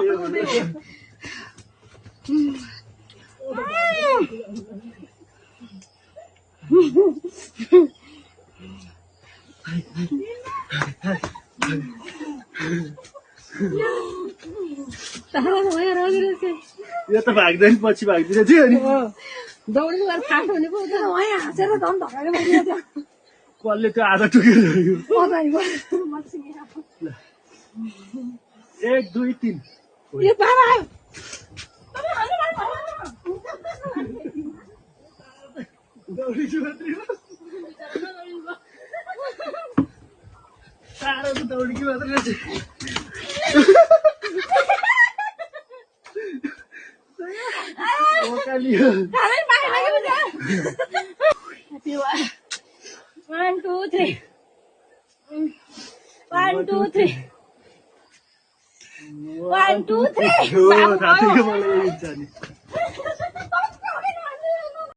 यो त भाग्दैन पछि भाग्दिन थियो अनि दौड्नु गरेर फास्ट हुने पो वहीँ हाँसेर झन् धराले बसिरहेको कसले त्यो आधा टुकेर लग्यो थियो 1 2 3 यो बाबा आयो दौडी मात्रै साह्रो त दौडी मात्रै रहेछ ओकालियो 1 2 3 1 2 3 1 2 3 हो साथीको मलाई हुन्छ नि